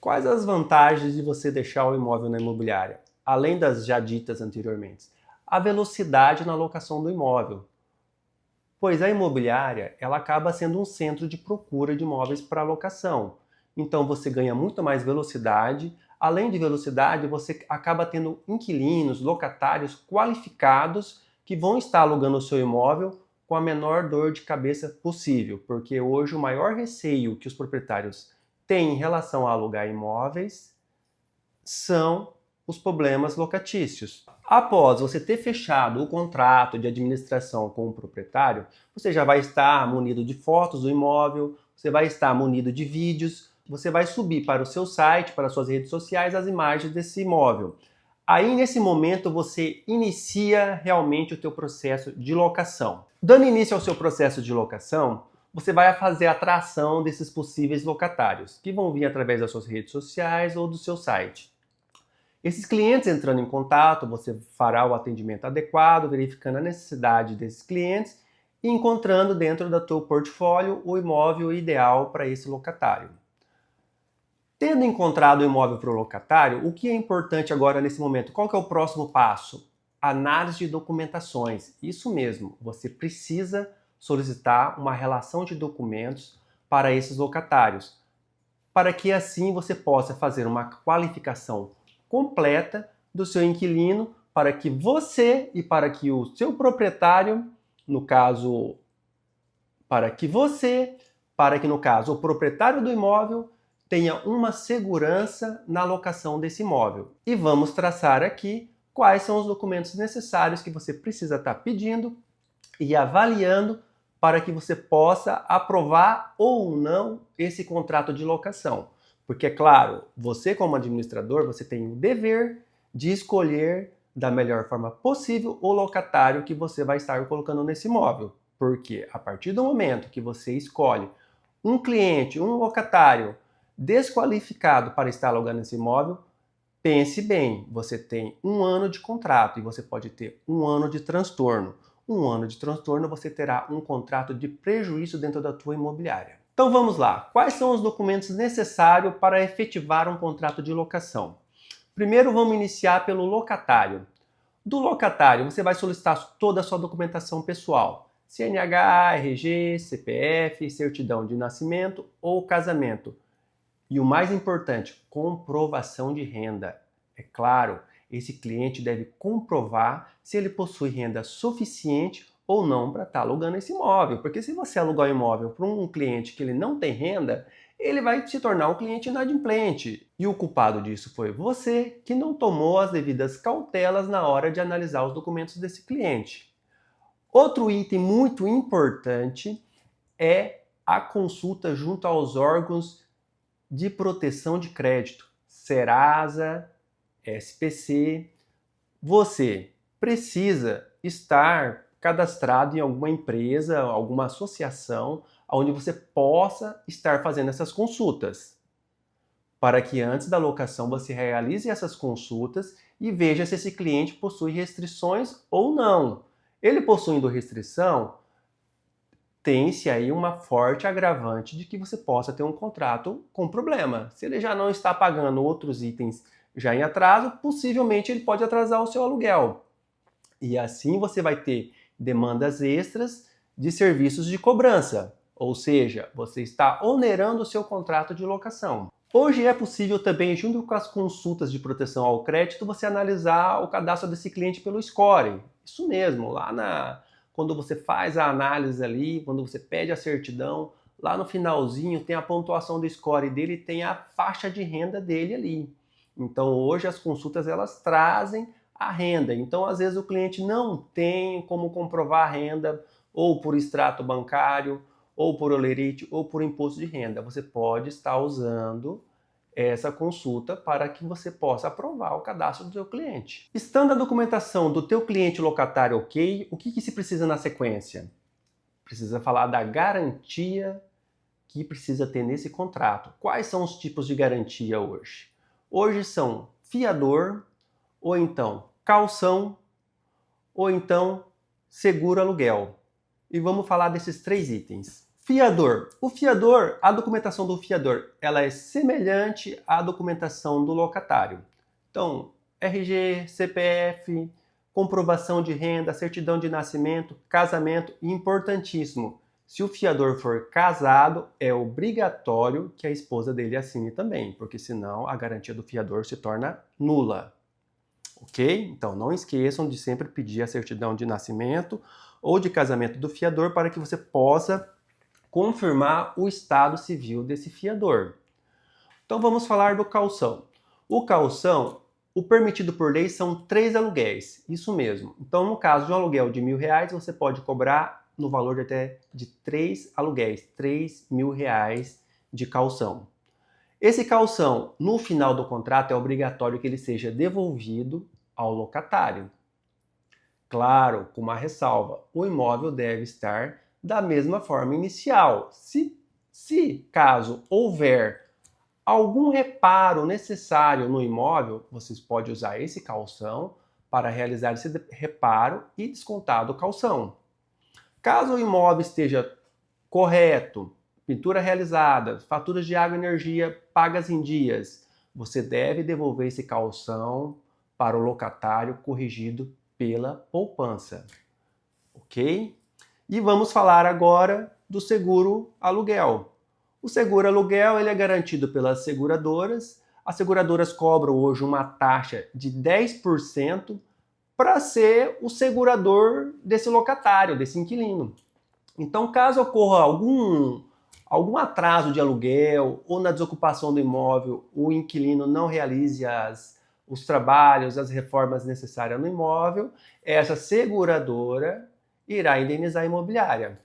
Quais as vantagens de você deixar o imóvel na imobiliária? Além das já ditas anteriormente. A velocidade na locação do imóvel, pois a imobiliária ela acaba sendo um centro de procura de imóveis para locação. Então você ganha muito mais velocidade. Além de velocidade, você acaba tendo inquilinos, locatários qualificados que vão estar alugando o seu imóvel com a menor dor de cabeça possível, porque hoje o maior receio que os proprietários têm em relação a alugar imóveis são os problemas locatícios. Após você ter fechado o contrato de administração com o proprietário, você já vai estar munido de fotos do imóvel, você vai estar munido de vídeos, você vai subir para o seu site, para as suas redes sociais, as imagens desse imóvel. Aí, nesse momento, você inicia realmente o teu processo de locação. Dando início ao seu processo de locação, você vai fazer a atração desses possíveis locatários, que vão vir através das suas redes sociais ou do seu site. Esses clientes entrando em contato, você fará o atendimento adequado, verificando a necessidade desses clientes e encontrando dentro do teu portfólio o imóvel ideal para esse locatário. Tendo encontrado o imóvel para o locatário, o que é importante agora nesse momento? Qual que é o próximo passo? Análise de documentações. Isso mesmo, você precisa solicitar uma relação de documentos para esses locatários, para que assim você possa fazer uma qualificação completa do seu inquilino, para que você e para que o seu proprietário, no caso, para que no caso o proprietário do imóvel tenha uma segurança na locação desse imóvel. E vamos traçar aqui quais são os documentos necessários que você precisa estar pedindo e avaliando para que você possa aprovar ou não esse contrato de locação. Porque, é claro, você como administrador, você tem o dever de escolher da melhor forma possível o locatário que você vai estar colocando nesse imóvel. Porque a partir do momento que você escolhe um cliente, um locatário desqualificado para estar alugando esse imóvel, pense bem, você tem 1 ano de contrato e você pode ter 1 ano de transtorno. 1 ano de transtorno, você terá um contrato de prejuízo dentro da tua imobiliária. Então vamos lá. Quais são os documentos necessários para efetivar um contrato de locação? Primeiro vamos iniciar pelo locatário. Do locatário, você vai solicitar toda a sua documentação pessoal. CNH, RG, CPF, certidão de nascimento ou casamento. E o mais importante, comprovação de renda. É claro, esse cliente deve comprovar se ele possui renda suficiente ou não para estar alugando esse imóvel. Porque se você alugar o imóvel para um cliente que ele não tem renda, ele vai se tornar um cliente inadimplente. E o culpado disso foi você, que não tomou as devidas cautelas na hora de analisar os documentos desse cliente. Outro item muito importante é a consulta junto aos órgãos de proteção de crédito, Serasa, SPC. Você precisa estar cadastrado em alguma empresa, alguma associação, onde você possa estar fazendo essas consultas, para que antes da locação você realize essas consultas e veja se esse cliente possui restrições ou não. Ele possuindo restrição, tem-se aí uma forte agravante de que você possa ter um contrato com problema. Se ele já não está pagando outros itens já em atraso, possivelmente ele pode atrasar o seu aluguel. E assim você vai ter demandas extras de serviços de cobrança, ou seja, você está onerando o seu contrato de locação. Hoje é possível também, junto com as consultas de proteção ao crédito, você analisar o cadastro desse cliente pelo score. Isso mesmo, quando você faz a análise ali, quando você pede a certidão, lá no finalzinho tem a pontuação do score dele e tem a faixa de renda dele ali. Então hoje as consultas elas trazem a renda. Então às vezes o cliente não tem como comprovar a renda ou por extrato bancário, ou por holerite, ou por imposto de renda. Você pode estar usando essa consulta para que você possa aprovar o cadastro do seu cliente. Estando a documentação do teu cliente locatário ok, o que se precisa na sequência? Precisa falar da garantia que precisa ter nesse contrato. Quais são os tipos de garantia hoje? Hoje são fiador, ou então caução, ou então seguro aluguel. E vamos falar desses 3 itens. Fiador. O fiador, a documentação do fiador, ela é semelhante à documentação do locatário. Então, RG, CPF, comprovação de renda, certidão de nascimento, casamento e, importantíssimo, se o fiador for casado, é obrigatório que a esposa dele assine também, porque senão a garantia do fiador se torna nula. Ok? Então, não esqueçam de sempre pedir a certidão de nascimento ou de casamento do fiador para que você possa confirmar o estado civil desse fiador. Então, vamos falar do calção. O calção, o permitido por lei são 3 aluguéis, isso mesmo. Então, no caso de um aluguel de R$1.000, você pode cobrar no valor de até de 3 aluguéis, R$3.000 de calção. Esse calção, no final do contrato, é obrigatório que ele seja devolvido ao locatário. Claro, com uma ressalva, o imóvel deve estar da mesma forma inicial. Se caso houver algum reparo necessário no imóvel, vocês podem usar esse calção para realizar esse reparo e descontar do calção. Caso o imóvel esteja correto, pintura realizada, faturas de água e energia pagas em dias, você deve devolver esse calção para o locatário corrigido pela poupança. Ok? E vamos falar agora do seguro aluguel. O seguro aluguel ele é garantido pelas seguradoras. As seguradoras cobram hoje uma taxa de 10% para ser o segurador desse locatário, desse inquilino. Então, caso ocorra algum atraso de aluguel ou na desocupação do imóvel, o inquilino não realize os trabalhos, as reformas necessárias no imóvel, essa seguradora irá indenizar a imobiliária.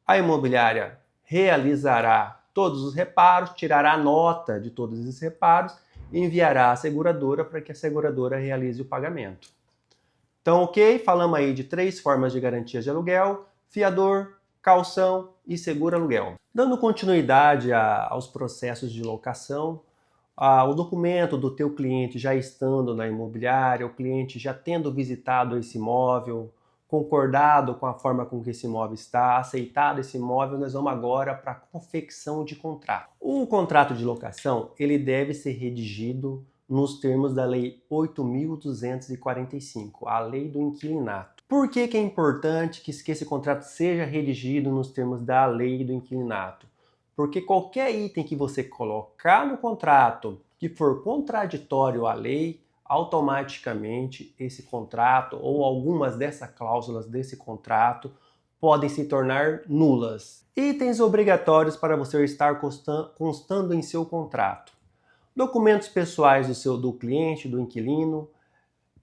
A imobiliária realizará todos os reparos, tirará nota de todos esses reparos e enviará à seguradora para que a seguradora realize o pagamento. Então, ok? Falamos aí de 3 formas de garantias de aluguel: fiador, calção e seguro aluguel. Dando continuidade aos processos de locação, o documento do teu cliente já estando na imobiliária, o cliente já tendo visitado esse imóvel, concordado com a forma com que esse imóvel está, aceitado esse imóvel, nós vamos agora para a confecção de contrato. O contrato de locação, ele deve ser redigido nos termos da Lei 8.245, a Lei do Inquilinato. Por que é importante que esse contrato seja redigido nos termos da Lei do Inquilinato? Porque qualquer item que você colocar no contrato que for contraditório à lei, automaticamente esse contrato ou algumas dessas cláusulas desse contrato podem se tornar nulas. Itens obrigatórios para você estar constando em seu contrato: documentos pessoais do cliente, do inquilino,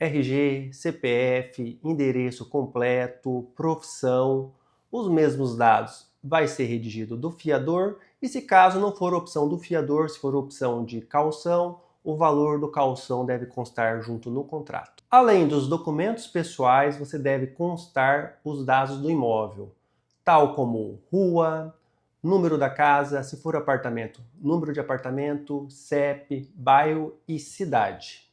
RG, CPF, endereço completo, profissão. Os mesmos dados vai ser redigido do fiador e, se caso não for opção do fiador, se for opção de calção, o valor do calção deve constar junto no contrato. Além dos documentos pessoais, você deve constar os dados do imóvel, tal como rua, número da casa, se for apartamento, número de apartamento, CEP, bairro e cidade.